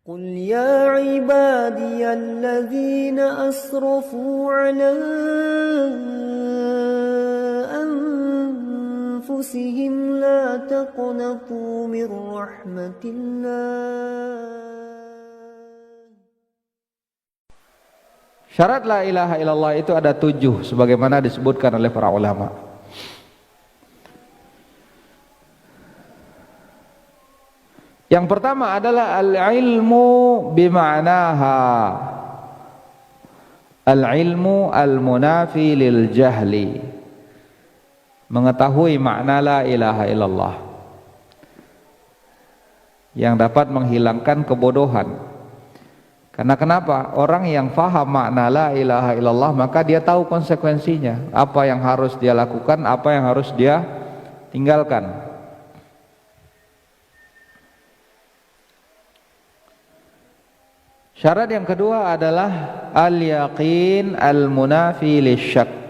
قل يا عبادي الذين أسرفوا على أنفسهم لا تقنطوا من رحمة الله. Syarat la ilaha illallah itu ada 7 sebagaimana disebutkan oleh para ulama. Yang pertama adalah al-ilmu bima'naha. Al-ilmu al-munafi lil jahli. Mengetahui makna la ilaha illallah yang dapat menghilangkan kebodohan. Karena kenapa? Orang yang faham makna la ilaha illallah maka dia tahu konsekuensinya, apa yang harus dia lakukan, apa yang harus dia tinggalkan. Syarat yang kedua adalah al-yaqin al-munafi lisyak.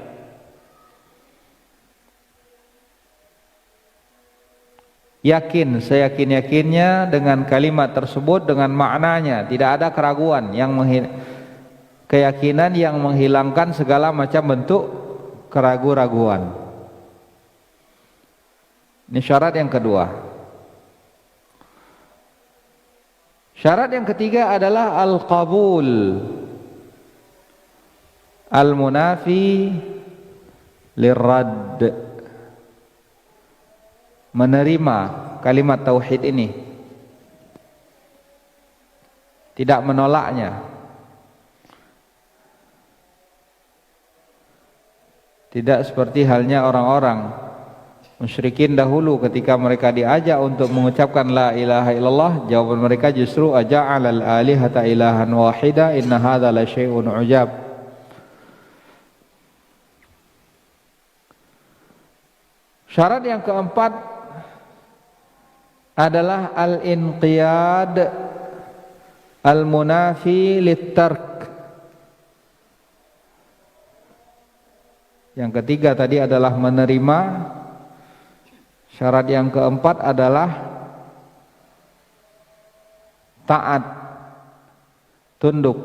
Yakin, seyakin-yakinnya dengan kalimat tersebut, dengan maknanya, tidak ada keraguan, keyakinan yang menghilangkan segala macam bentuk keraguan-raguan. Ini syarat yang kedua. Syarat yang ketiga adalah al-qabul al-munafi lirradd. Menerima kalimat tauhid ini, tidak menolaknya, tidak seperti halnya orang-orang musyrikin dahulu ketika mereka diajak untuk mengucapkan la ilaha illallah, jawaban mereka justru aja'alal alihata ilahan wahida inna hadza la syai'un ujab. Syarat yang keempat adalah al-inqiyad al-munafi lit-tark. Yang ketiga tadi adalah menerima. Syarat yang keempat adalah taat, tunduk.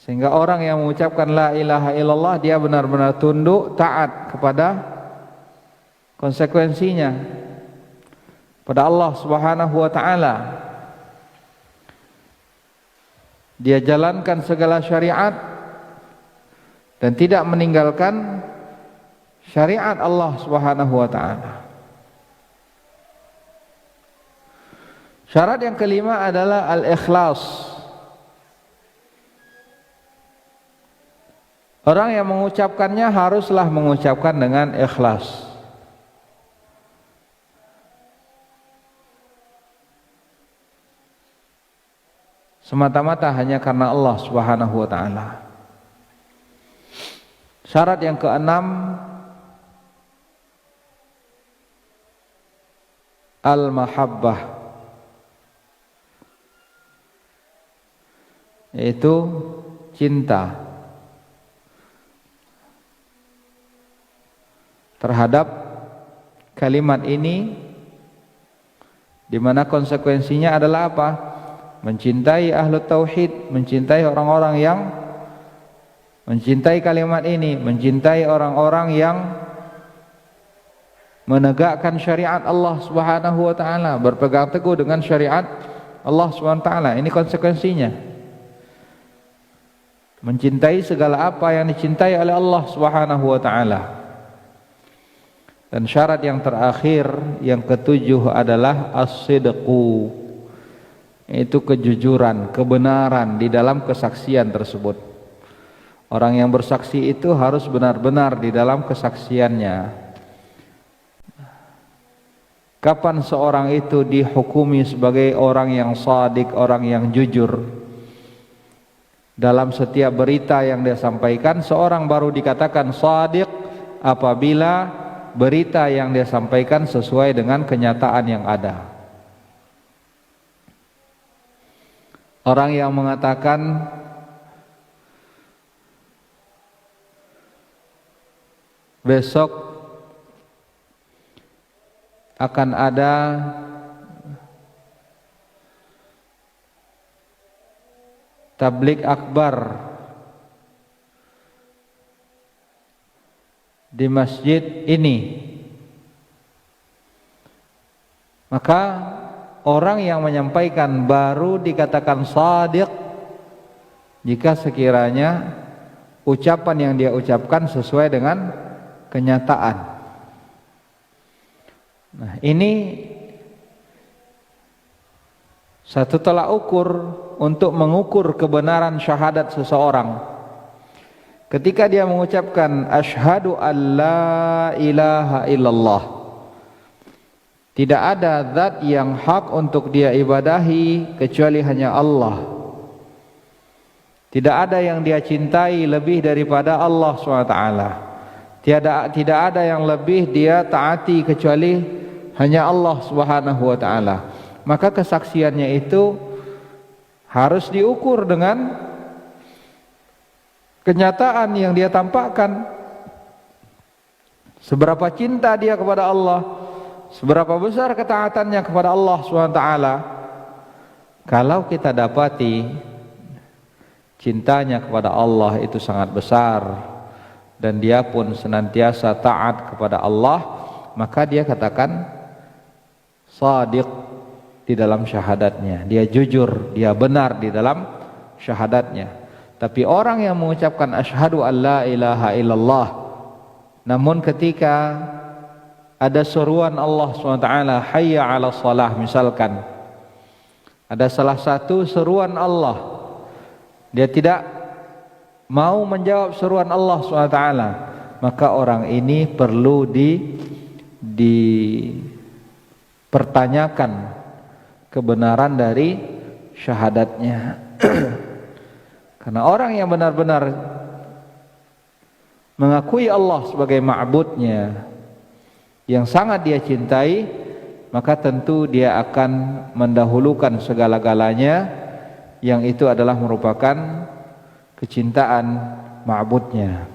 Sehingga orang yang mengucapkan la ilaha illallah dia benar-benar tunduk, taat kepada konsekuensinya, pada Allah Subhanahu wa taala. Dia jalankan segala syariat dan tidak meninggalkan syariat Allah Subhanahu wa taala. Syarat yang kelima adalah al-ikhlas. Orang yang mengucapkannya haruslah mengucapkan dengan ikhlas. Semata-mata hanya karena Allah Subhanahu wa taala. Syarat yang keenam al-mahabbah, yaitu cinta terhadap kalimat ini, di mana konsekuensinya adalah apa? Mencintai ahlu tauhid, mencintai orang-orang yang mencintai kalimat ini, mencintai orang-orang yang menegakkan syariat Allah Subhanahu wa taala, berpegang teguh dengan syariat Allah Subhanahu wa taala. Ini konsekuensinya. Mencintai segala apa yang dicintai oleh Allah Subhanahu wa taala. Dan syarat yang terakhir, yang ketujuh adalah as-sidqu, yaitu kejujuran, kebenaran di dalam kesaksian tersebut. Orang yang bersaksi itu harus benar-benar di dalam kesaksiannya. Kapan seorang itu dihukumi sebagai orang yang shadiq, orang yang jujur dalam setiap berita yang dia sampaikan? Seorang baru dikatakan shadiq apabila berita yang dia sampaikan sesuai dengan kenyataan yang ada. Orang yang mengatakan besok akan ada tabligh akbar di masjid ini, maka orang yang menyampaikan baru dikatakan shadiq jika sekiranya ucapan yang dia ucapkan sesuai dengan kenyataan. Nah, ini satu tolak ukur untuk mengukur kebenaran syahadat seseorang. Ketika dia mengucapkan asyhadu an la ilaha illallah, tidak ada zat yang hak untuk dia ibadahi kecuali hanya Allah. Tidak ada yang dia cintai lebih daripada Allah SWT. Tidak ada yang lebih dia taati kecuali hanya Allah Subhanahu wa taala. Maka kesaksiannya itu harus diukur dengan kenyataan yang dia tampakkan. Seberapa cinta dia kepada Allah, seberapa besar ketaatannya kepada Allah SWT. Kalau kita dapati cintanya kepada Allah itu sangat besar dan dia pun senantiasa taat kepada Allah, maka dia katakan shadiq di dalam syahadatnya. Dia jujur, dia benar di dalam syahadatnya. Tapi orang yang mengucapkan asyhadu an la ilaha illallah, namun ketika ada seruan Allah SWT, hayya ala salah misalkan, ada salah satu seruan Allah, dia tidak mau menjawab seruan Allah SWT, maka orang ini perlu dipertanyakan kebenaran dari syahadatnya. Karena orang yang benar-benar mengakui Allah sebagai ma'budnya yang sangat dia cintai, maka tentu dia akan mendahulukan segala-galanya, yang itu adalah merupakan kecintaan ma'budnya.